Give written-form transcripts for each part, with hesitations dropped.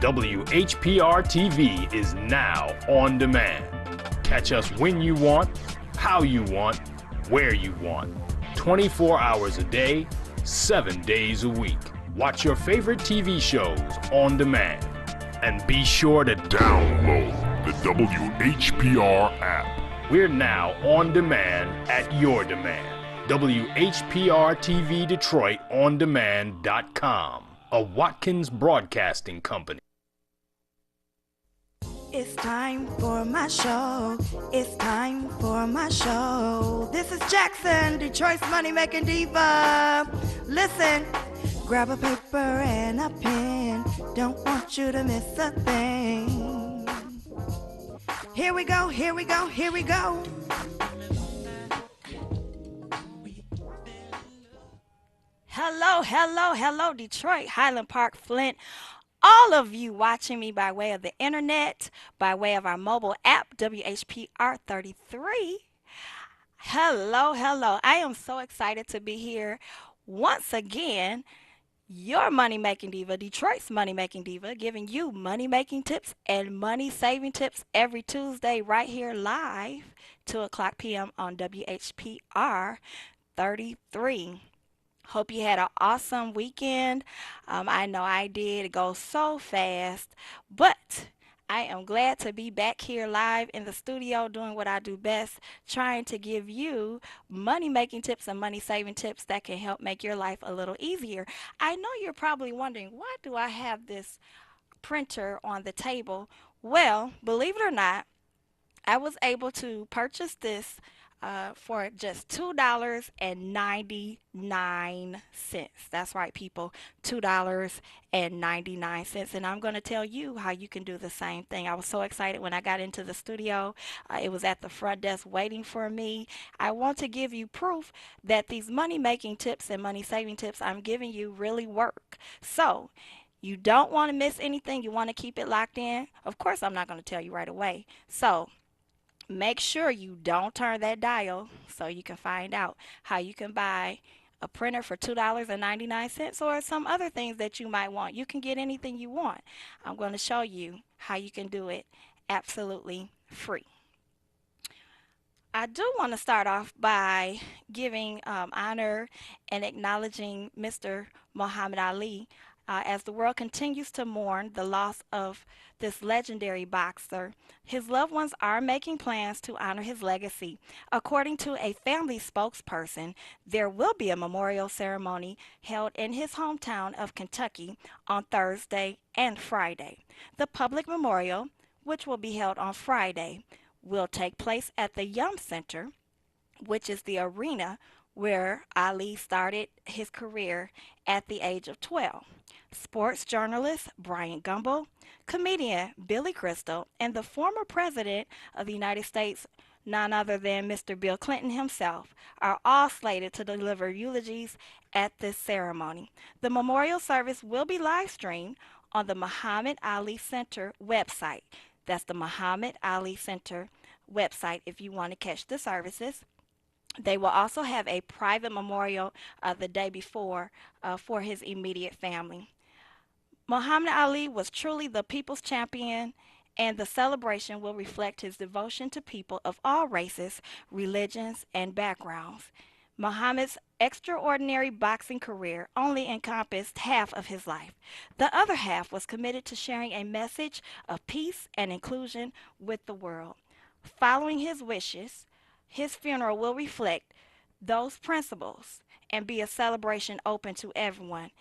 WHPR TV is now on demand. Catch us when you want, how you want, where you want. 24 hours a day, 7 days a week. Watch your favorite TV shows on demand. And be sure to download the WHPR app. We're now on demand at your demand. WHPR TV Detroit on demand.com, a Hawkins broadcasting company. It's time for my show. It's time for my show. This is Jackson, Detroit's money-making diva. Listen, grab a paper and a pen. Don't want you to miss a thing. Here we go, here we go, here we go. Hello, hello, hello, Detroit, Highland Park, Flint. All of you watching me by way of the internet, by way of our mobile app, WHPR 33. Hello, hello. I am so excited to be here once again. Your money-making diva, Detroit's money-making diva, giving you money-making tips and money-saving tips every Tuesday right here live, 2 o'clock p.m. on WHPR 33. Hope you had an awesome weekend. I know I did. It goes so fast, but I am glad to be back here live in the studio doing what I do best, trying to give you money-making tips and money-saving tips that can help make your life a little easier. I know you're probably wondering, why do I have this printer on the table? Well, believe it or not, I was able to purchase this for just $2.99. That's right, people, $2.99. And I'm going to tell you how you can do the same thing. I was so excited when I got into the studio. It was at the front desk waiting for me. I want to give you proof that these money-making tips and money-saving tips I'm giving you really work. So you don't want to miss anything. You want to keep it locked in. Of course, I'm not going to tell you right away. So make sure you don't turn that dial so you can find out how you can buy a printer for $2.99 or some other things that you might want. You can get anything you want. I'm going to show you how you can do it absolutely free. I do want to start off by giving honor and acknowledging Mr. Muhammad Ali. As the world continues to mourn the loss of this legendary boxer, his loved ones are making plans to honor his legacy. According to a family spokesperson, there will be a memorial ceremony held in his hometown of Kentucky on Thursday and Friday. The public memorial, which will be held on Friday, will take place at the Yum Center, which is the arena where Ali started his career at the age of 12. Sports journalist Brian Gumbel, comedian Billy Crystal, and the former president of the United States, none other than Mr. Bill Clinton himself, are all slated to deliver eulogies at this ceremony. The memorial service will be live streamed on the Muhammad Ali Center website. That's the Muhammad Ali Center website if you want to catch the services. They will also have a private memorial the day before for his immediate family. Muhammad Ali was truly the people's champion, and the celebration will reflect his devotion to people of all races, religions, and backgrounds. Muhammad's extraordinary boxing career only encompassed half of his life. The other half was committed to sharing a message of peace and inclusion with the world. Following his wishes, his funeral will reflect those principles and be a celebration open to everyone.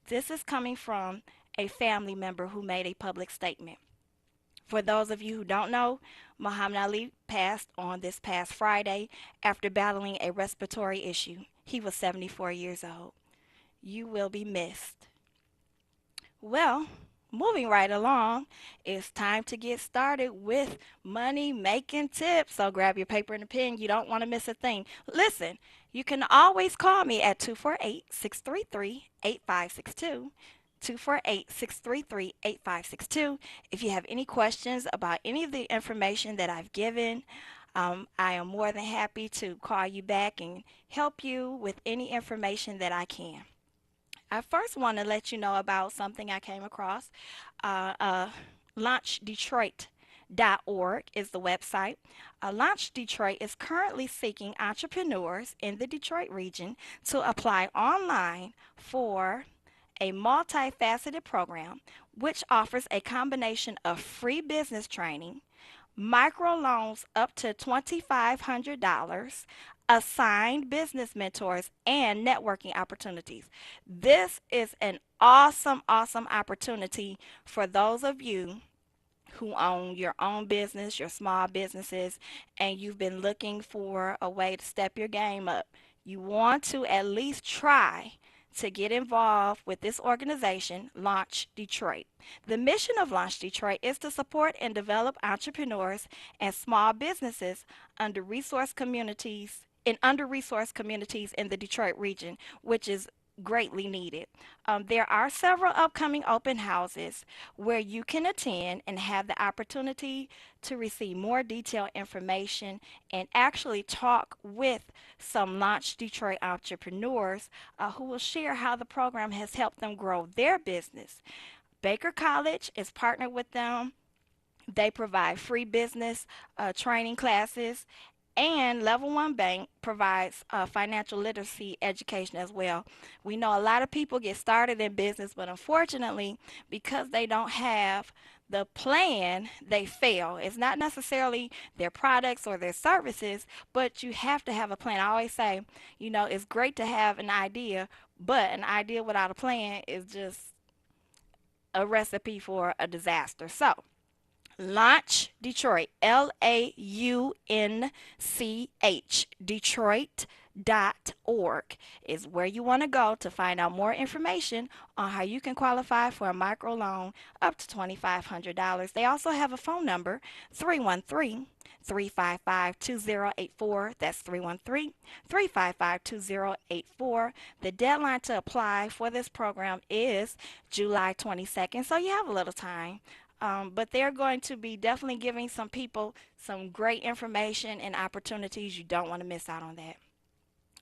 This is coming from a family member who made a public statement. For those of you who don't know, Muhammad Ali passed on this past Friday after battling a respiratory issue. He was 74 years old. You will be missed. Well, moving right along, it's time to get started with money-making tips. So grab your paper and a pen. You don't want to miss a thing. Listen, you can always call me at 248-633-8562. 248-633-8562. If you have any questions about any of the information that I've given, I am more than happy to call you back and help you with any information that I can. I first want to let you know about something I came across. LaunchDetroit.org is the website. Launch Detroit is currently seeking entrepreneurs in the Detroit region to apply online for a multifaceted program which offers a combination of free business training, microloans up to $2,500, assigned business mentors, and networking opportunities. This is an awesome, awesome opportunity for those of you who own your own business, your small businesses, and you've been looking for a way to step your game up. You want to at least try to get involved with this organization, Launch Detroit. The mission of Launch Detroit is to support and develop entrepreneurs and small businesses under resource communities in under-resourced communities in the Detroit region, which is greatly needed. There are several upcoming open houses where you can attend and have the opportunity to receive more detailed information and actually talk with some Launch Detroit entrepreneurs who will share how the program has helped them grow their business. Baker College is partnered with them. They provide free business training classes, and Level One Bank provides financial literacy education as well. We know a lot of people get started in business, but unfortunately, because they don't have the plan, they fail. It's not necessarily their products or their services, but you have to have a plan. I always say, it's great to have an idea, but an idea without a plan is just a recipe for a disaster. So, Launch Detroit, LAUNCH, Detroit.org is where you want to go to find out more information on how you can qualify for a microloan up to $2,500. They also have a phone number, 313 355 2084. That's 313 355 2084. The deadline to apply for this program is July 22nd, so you have a little time. But they're going to be definitely giving some people some great information and opportunities. You don't want to miss out on that.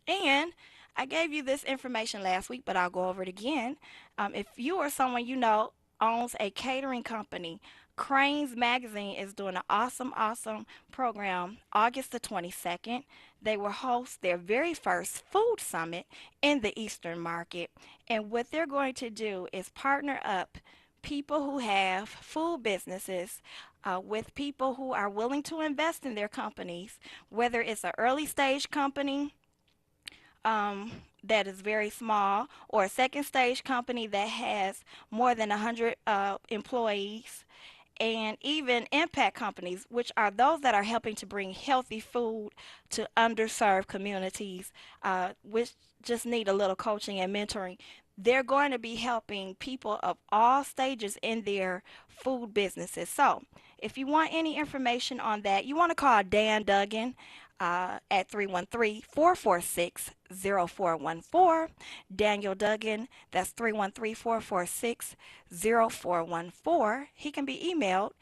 And I gave you this information last week, but I'll go over it again. If you or someone you know owns a catering company, Cranes Magazine is doing an awesome, awesome program August the 22nd. They will host their very first food summit in the Eastern Market. And what they're going to do is partner up people who have food businesses with people who are willing to invest in their companies, whether it's an early stage company that is very small or a second stage company that has more than 100 employees, and even impact companies, which are those that are helping to bring healthy food to underserved communities, which just need a little coaching and mentoring. They're going to be helping people of all stages in their food businesses. So, if you want any information on that, you want to call Dan Duggan at 313-446-0414. Daniel Duggan, that's 313-446-0414. He can be emailed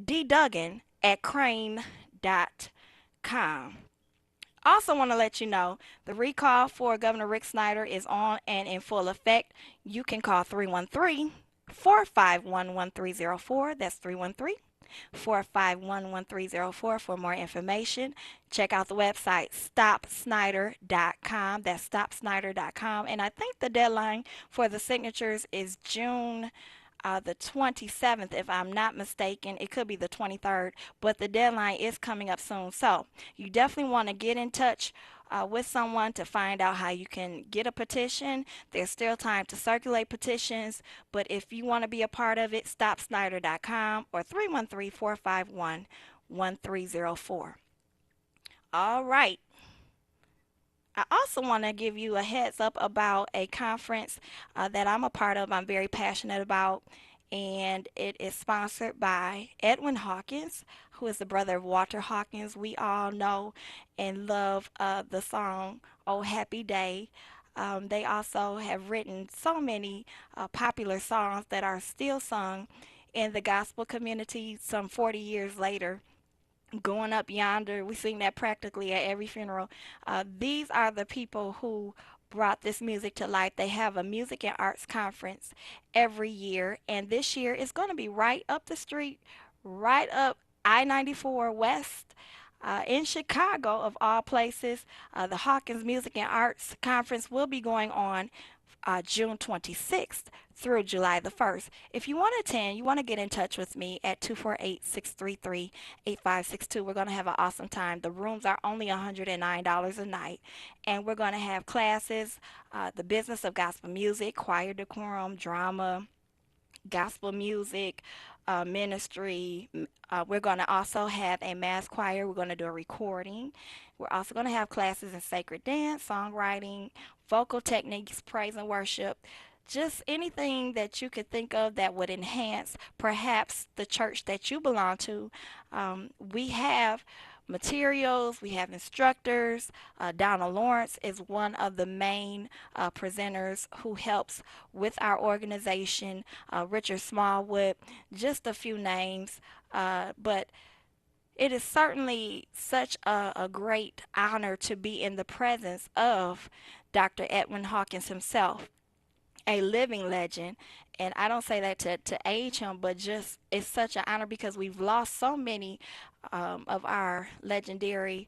dduggan@crane.com. Also want to let you know the recall for Governor Rick Snyder is on and in full effect. You can call 313-451-1304. That's 313-451-1304 for more information. Check out the website stopsnyder.com. That's stopsnyder.com. And I think the deadline for the signatures is June the 27th, if I'm not mistaken. It could be the 23rd, but the deadline is coming up soon. So you definitely want to get in touch with someone to find out how you can get a petition. There's still time to circulate petitions, but if you want to be a part of it, stopsnyder.com or 313-451-1304. All right. I also want to give you a heads up about a conference that I'm a part of. I'm very passionate about, and it is sponsored by Edwin Hawkins, who is the brother of Walter Hawkins. We all know and love the song "Oh Happy Day." They also have written so many popular songs that are still sung in the gospel community some 40 years later. Going Up Yonder, we sing that practically at every funeral. These are the people who brought this music to life. They have a music and arts conference every year, and this year it's going to be right up the street, right up I-94 West. In Chicago, of all places, the Hawkins Music and Arts Conference will be going on June 26th through July the 1st. If you want to attend, you want to get in touch with me at 248-633-8562. We're going to have an awesome time. The rooms are only $109 a night, and we're going to have classes, the business of gospel music, choir decorum, drama, gospel music, ministry. We're going to also have a mass choir. We're going to do a recording. We're also going to have classes in sacred dance, songwriting, vocal techniques, praise and worship. Just anything that you could think of that would enhance perhaps the church that you belong to. We have materials, we have instructors. Donna Lawrence is one of the main presenters who helps with our organization. Richard Smallwood, just a few names. But it is certainly such a great honor to be in the presence of Dr. Edwin Hawkins himself, a living legend. And I don't say that to age him, but just it's such an honor because we've lost so many of our legendary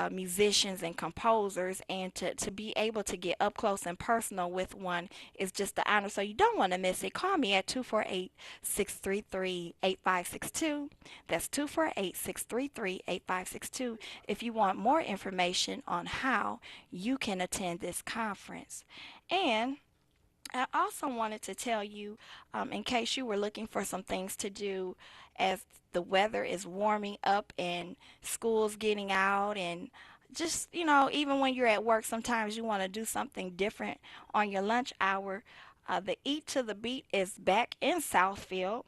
musicians and composers, and to be able to get up close and personal with one is just an honor. So you don't want to miss it. Call me at 248-633-8562. That's 248-633-8562 if you want more information on how you can attend this conference. And I also wanted to tell you, in case you were looking for some things to do as the weather is warming up and school's getting out, and just, even when you're at work, sometimes you want to do something different on your lunch hour. The Eat to the Beat is back in Southfield.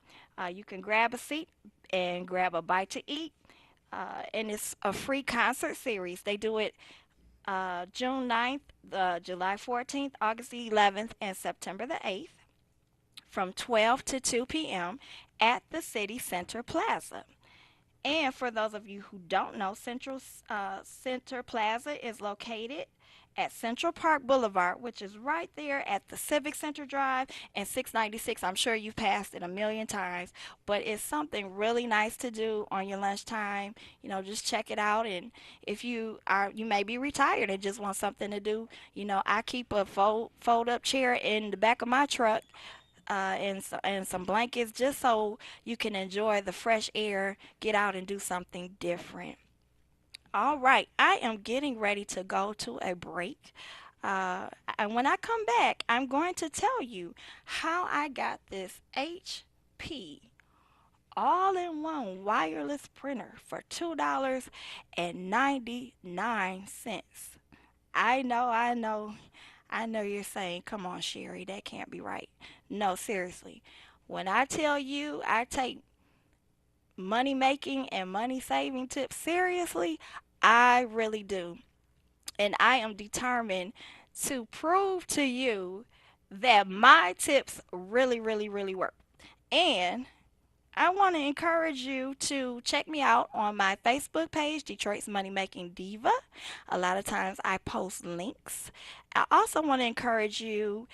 You can grab a seat and grab a bite to eat, and it's a free concert series. They do it June 9th, July 14th, August the 11th, and September the 8th from 12 to 2 p.m. at the City Center Plaza. And for those of you who don't know, Center Plaza is located at Central Park Boulevard, which is right there at the Civic Center Drive and 696. I'm sure you've passed it a million times, but it's something really nice to do on your lunchtime. Just check it out. And if you may be retired and just want something to do, I keep a fold-up chair in the back of my truck, and some blankets, just so you can enjoy the fresh air, get out and do something different. All right, I am getting ready to go to a break. And when I come back, I'm going to tell you how I got this HP all-in-one wireless printer for $2.99. I know you're saying, come on, Sherry, that can't be right. No, seriously. When I tell you I take money making and money saving tips seriously, I really do. And I am determined to prove to you that my tips really, really, really work. And I want to encourage you to check me out on my Facebook page, Detroit's Money Making Diva. A lot of times I post links. I also want to encourage you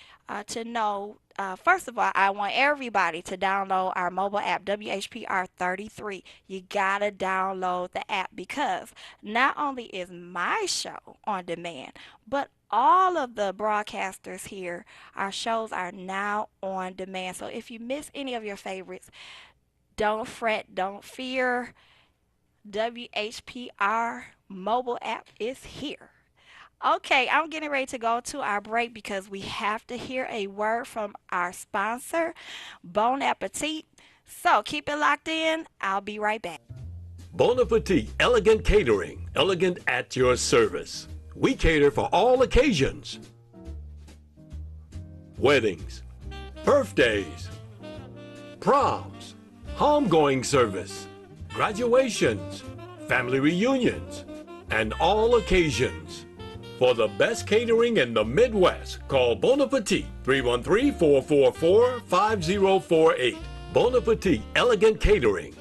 to know, first of all, I want everybody to download our mobile app, WHPR33. You got to download the app, because not only is my show on demand, but all of the broadcasters here, our shows are now on demand. So if you miss any of your favorites, don't fret, don't fear. WHPR mobile app is here. Okay, I'm getting ready to go to our break because we have to hear a word from our sponsor, Bon Appetit. So keep it locked in. I'll be right back. Bon Appetit Elegant Catering, elegant at your service. We cater for all occasions. Weddings, birthdays, proms, homegoing service, graduations, family reunions, and all occasions. For the best catering in the Midwest, call Bon Appetit 313-444-5048. Bon Appetit Elegant Catering.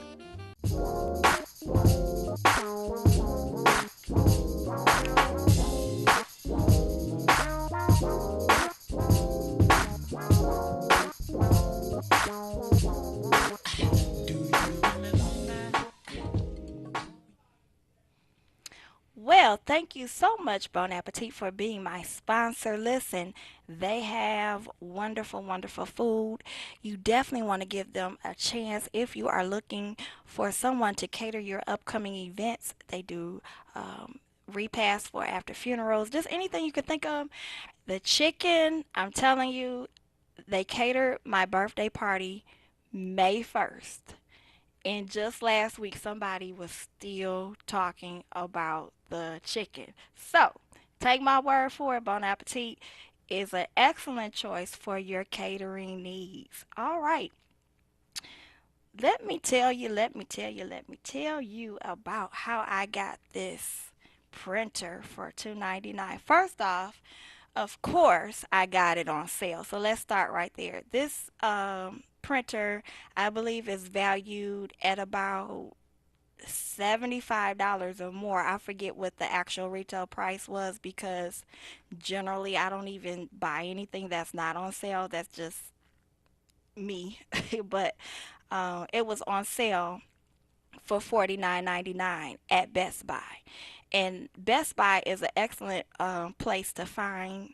Well, thank you so much, Bon Appetit, for being my sponsor. Listen, they have wonderful, wonderful food. You definitely want to give them a chance if you are looking for someone to cater your upcoming events. They do repasts for after funerals, just anything you could think of. The chicken, I'm telling you, they catered my birthday party May 1st. And just last week, somebody was still talking about the chicken. So, take my word for it, Bon Appetit is an excellent choice for your catering needs. All right. Let me tell you about how I got this printer for $2.99. First off, of course, I got it on sale. So let's start right there. This printer, I believe, is valued at about $75 or more. I forget what the actual retail price was because generally I don't even buy anything that's not on sale. That's just me. But it was on sale for $49.99 at Best Buy. And Best Buy is an excellent place to find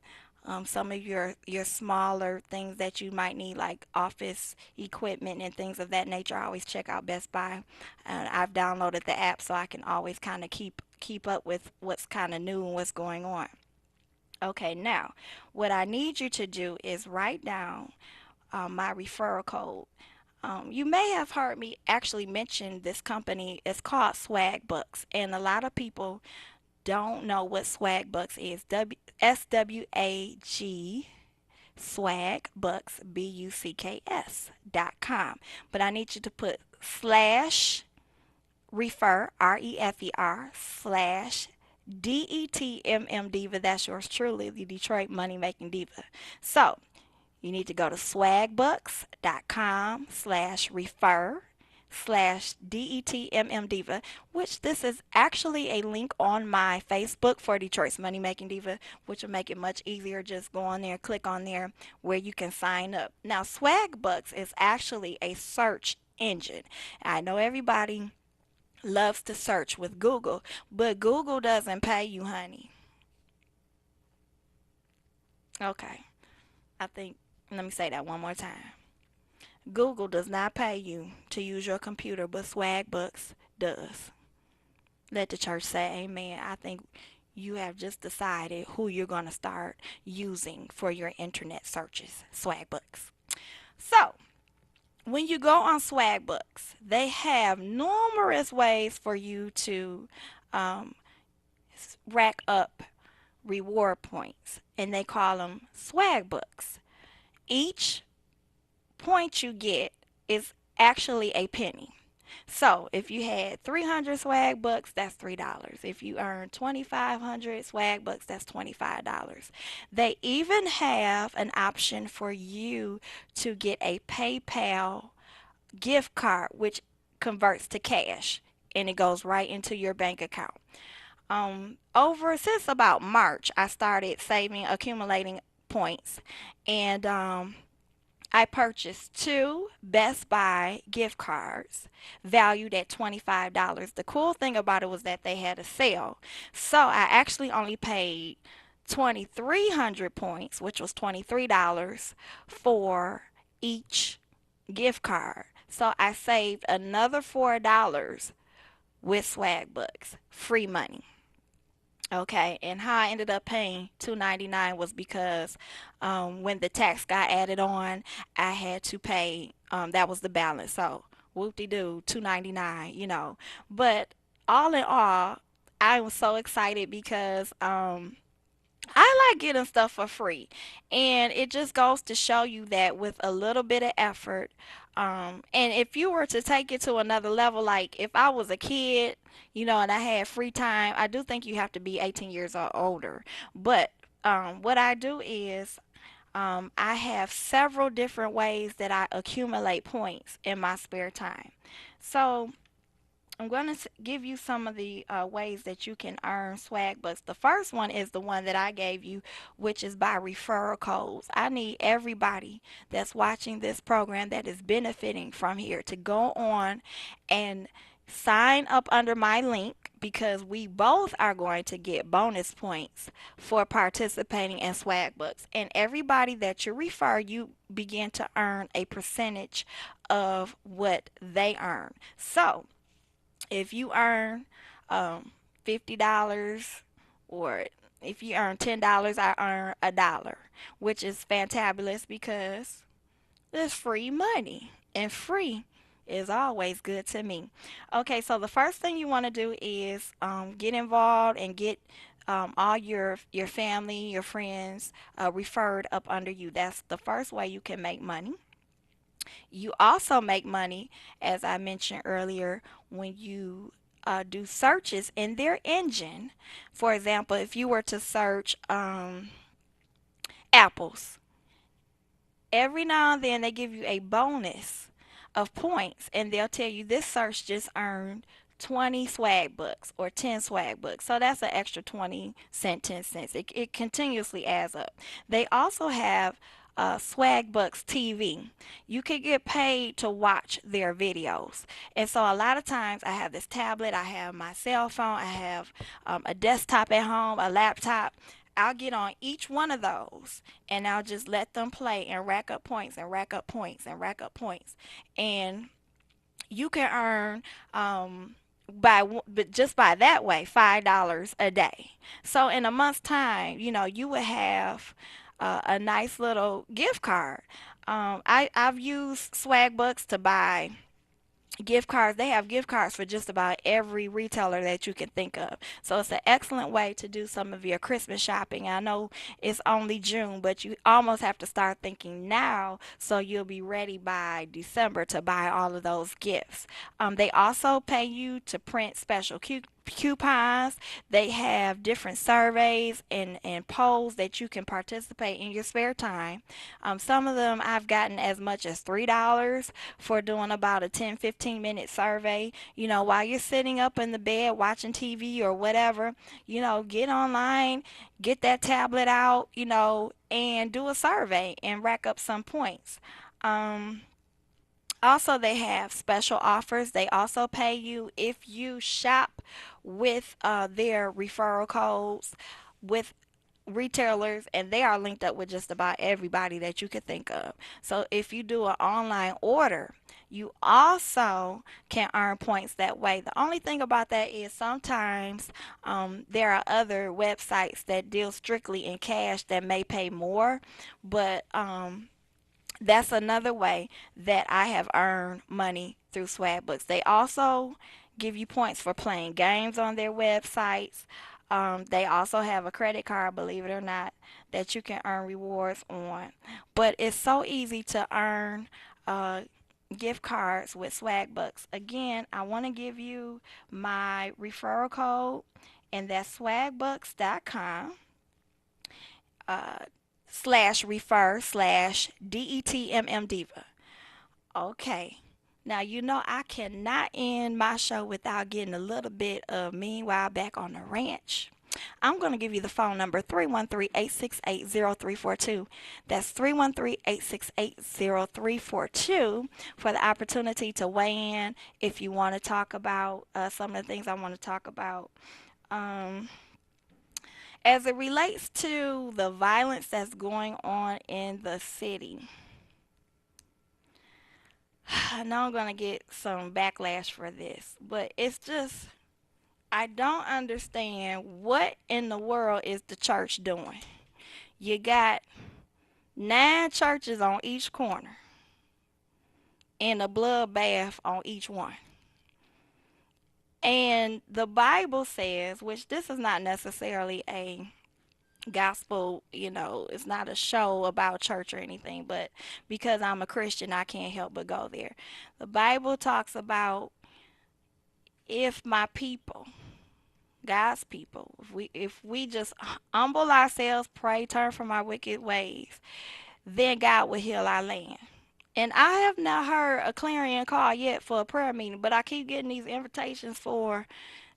some of your smaller things that you might need, like office equipment and things of that nature. I always check out Best Buy, and I've downloaded the app so I can always kind of keep up with what's kind of new and what's going on. Okay, now what I need you to do is write down my referral code. You may have heard me actually mention this company. It's called Swagbucks, and a lot of people don't know what Swagbucks is. SWAG Swagbucks BUCKS.com. But I need you to put slash refer REFER slash DETMM Diva. That's yours truly, the Detroit Money Making Diva. So you need to go to swagbucks.com slash refer slash DETMM Diva, which this is actually a link on my Facebook for Detroit's Money Making Diva, which will make it much easier. Just go on there, click on there where you can sign up. Now, Swagbucks is actually a search engine. I know everybody loves to search with Google, but Google doesn't pay you, honey. Okay, let me say that one more time. Google does not pay you to use your computer, but Swagbucks does. Let the church say amen. I think you have just decided who you're going to start using for your internet searches, Swagbucks. So, when you go on Swagbucks, they have numerous ways for you to rack up reward points, and they call them Swagbucks. Each point you get is actually a penny. So if you had 300 swag bucks, that's $3. If you earn 2,500 swag bucks, that's $25. They even have an option for you to get a PayPal gift card, which converts to cash, and it goes right into your bank account. Over since about March, I started accumulating points, and I purchased two Best Buy gift cards valued at $25. The cool thing about it was that they had a sale. So I actually only paid 2,300 points, which was $23 for each gift card. So I saved another $4 with Swagbucks, free money. Okay, and how I ended up paying $2.99 was because when the tax got added on, I had to pay. That was the balance. So whoop-de-doo, $2.99. But all in all, I was so excited because I like getting stuff for free, and it just goes to show you that with a little bit of effort, and if you were to take it to another level, like if I was a kid, and I had free time, I do think you have to be 18 years or older. But what I do is I have several different ways that I accumulate points in my spare time. So I'm going to give you some of the ways that you can earn swag bucks. The first one is the one that I gave you, which is by referral codes. I need everybody that's watching this program that is benefiting from here to go on and sign up under my link because we both are going to get bonus points for participating in Swagbucks. And everybody that you refer, you begin to earn a percentage of what they earn. So if you earn $50 or if you earn $10, I earn $1, which is fantabulous because it's free money, and free is always good to me. Okay, so the first thing you want to do is get involved and get all your family, your friends referred up under you. That's the first way you can make money. You also make money, as I mentioned earlier, when you do searches in their engine. For example, if you were to search apples, every now and then they give you a bonus of points, and they'll tell you this search just earned 20 swag bucks or 10 swag bucks. So that's an extra 20 cent, 10 cents. It continuously adds up. They also have Swagbucks TV. You can get paid to watch their videos. And so a lot of times I have this tablet, I have my cell phone, I have a desktop at home, a laptop. I'll get on each one of those and I'll just let them play and rack up points and rack up points and rack up points. And you can earn but just by that way $5 a day. So in a month's time, you would have a nice little gift card. I've used Swagbucks to buy gift cards. They have gift cards for just about every retailer that you can think of. So it's an excellent way to do some of your Christmas shopping. I know it's only June, but you almost have to start thinking now so you'll be ready by December to buy all of those gifts. They also pay you to print special coupons. They have different surveys and polls that you can participate in your spare time. Some of them I've gotten as much as $3 for doing about a 10-15 minute survey. While you're sitting up in the bed watching TV or whatever, get online, get that tablet out, and do a survey and rack up some points. Also, they have special offers. They also pay you if you shop with their referral codes with retailers, and they are linked up with just about everybody that you could think of. So if you do an online order, you also can earn points that way. The only thing about that is sometimes there are other websites that deal strictly in cash that may pay more, but that's another way that I have earned money through Swagbucks. They also give you points for playing games on their websites. They also have a credit card, believe it or not, that you can earn rewards on. But it's so easy to earn gift cards with Swagbucks. Again, I want to give you my referral code, and that's swagbucks.com. /refer/DETMM Diva. Okay. Now, I cannot end my show without getting a little bit of Meanwhile Back on the Ranch. I'm going to give you the phone number, 313-868-0342. That's 313-868-0342 for the opportunity to weigh in if you want to talk about some of the things I want to talk about. As it relates to the violence that's going on in the city, I know I'm going to get some backlash for this, but it's just, I don't understand what in the world is the church doing. You got 9 churches on each corner and a bloodbath on each one. And the Bible says, which this is not necessarily a gospel, it's not a show about church or anything, but because I'm a Christian, I can't help but go there. The Bible talks about if my people, God's people, if we just humble ourselves, pray, turn from our wicked ways, then God will heal our land. And I have not heard a clarion call yet for a prayer meeting, but I keep getting these invitations for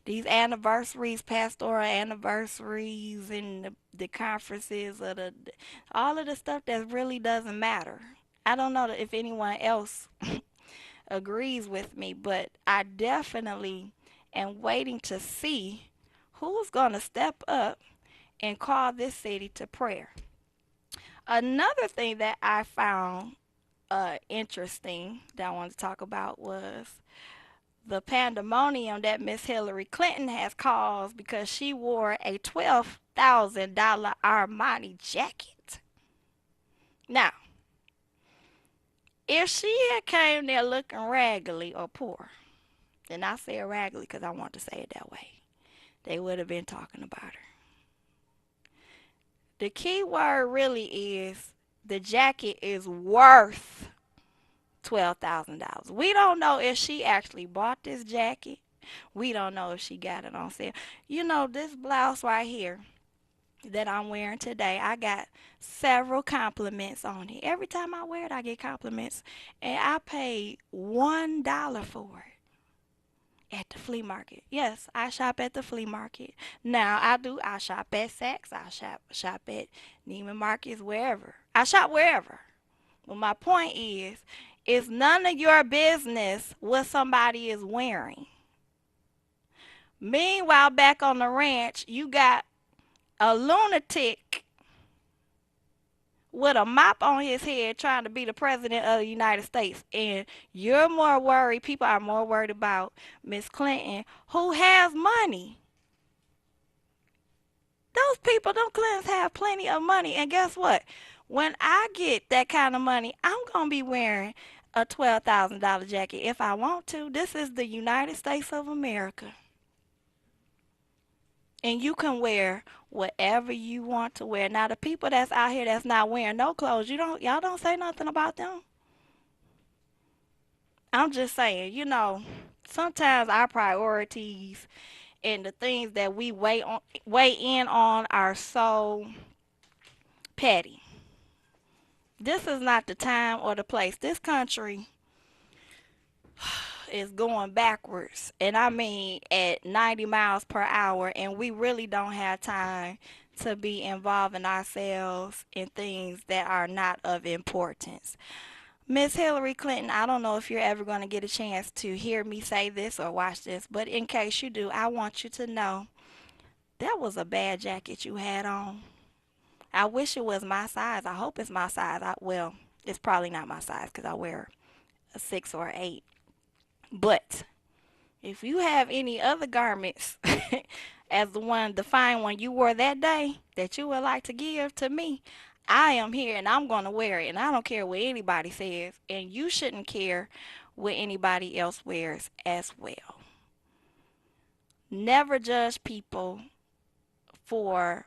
these anniversaries, pastoral anniversaries, and the conferences, all of the stuff that really doesn't matter. I don't know if anyone else agrees with me, but I definitely am waiting to see who's going to step up and call this city to prayer. Another thing that I found interesting that I wanted to talk about was the pandemonium that Miss Hillary Clinton has caused because she wore a $12,000 Armani jacket. Now, if she had came there looking raggedy or poor, and I say raggedy because I want to say it that way, they would have been talking about her. The key word really is the jacket is worth $12,000. We don't know if she actually bought this jacket. We don't know if she got it on sale. You know, this blouse right here that I'm wearing today, I got several compliments on it. Every time I wear it, I get compliments. And I paid $1 for it at the flea market. Yes, I shop at the flea market. Now, I shop at Saks. I shop at Neiman Marcus, wherever. I shop wherever. Well, my point is, it's none of your business what somebody is wearing. Meanwhile, back on the ranch, you got a lunatic with a mop on his head trying to be the president of the United States. And you're more worried, people are more worried about Miss Clinton, who has money. Those people, those Clintons have plenty of money. And guess what? When I get that kind of money, I'm going to be wearing a $12,000 jacket if I want to. This is the United States of America. And you can wear whatever you want to wear. Now, the people that's out here that's not wearing no clothes, y'all don't say nothing about them. I'm just saying, you know, sometimes our priorities and the things that we weigh in on are so petty. This is not the time or the place. This country is going backwards, and I mean at 90 miles per hour, and we really don't have time to be involving ourselves in things that are not of importance. Miss Hillary Clinton, I don't know if you're ever going to get a chance to hear me say this or watch this, but in case you do, I want you to know that was a bad jacket you had on. I wish it was my size. I hope it's my size. Well, it's probably not my size because I wear a 6 or 8. But if you have any other garments as the fine one you wore that day that you would like to give to me, I am here and I'm going to wear it. And I don't care what anybody says. And you shouldn't care what anybody else wears as well. Never judge people for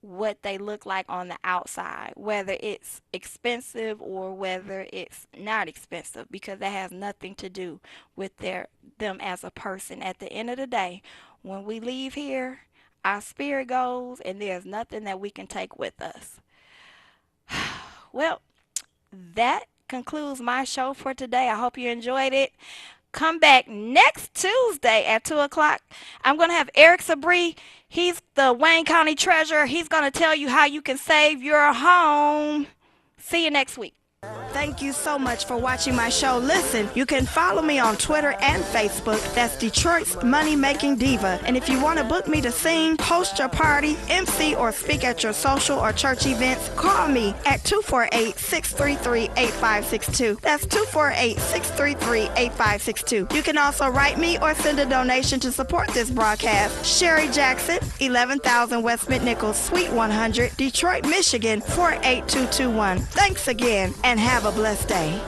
what they look like on the outside, whether it's expensive or whether it's not expensive, because that has nothing to do with them as a person. At the end of the day, when we leave here, our spirit goes and there's nothing that we can take with us. Well, that concludes my show for today. I hope you enjoyed it. Come back next Tuesday at 2 o'clock. I'm going to have Eric Sabri. He's the Wayne County Treasurer. He's going to tell you how you can save your home. See you next week. Thank you so much for watching my show. Listen, you can follow me on Twitter and Facebook. That's Detroit's Money Making Diva. And if you want to book me to sing, host your party, MC, or speak at your social or church events, call me at 248-633-8562. That's 248-633-8562. You can also write me or send a donation to support this broadcast. Sherry Jackson, 11,000 West McNichols, Suite 100, Detroit, Michigan, 48221. Thanks again, and have a blessed day.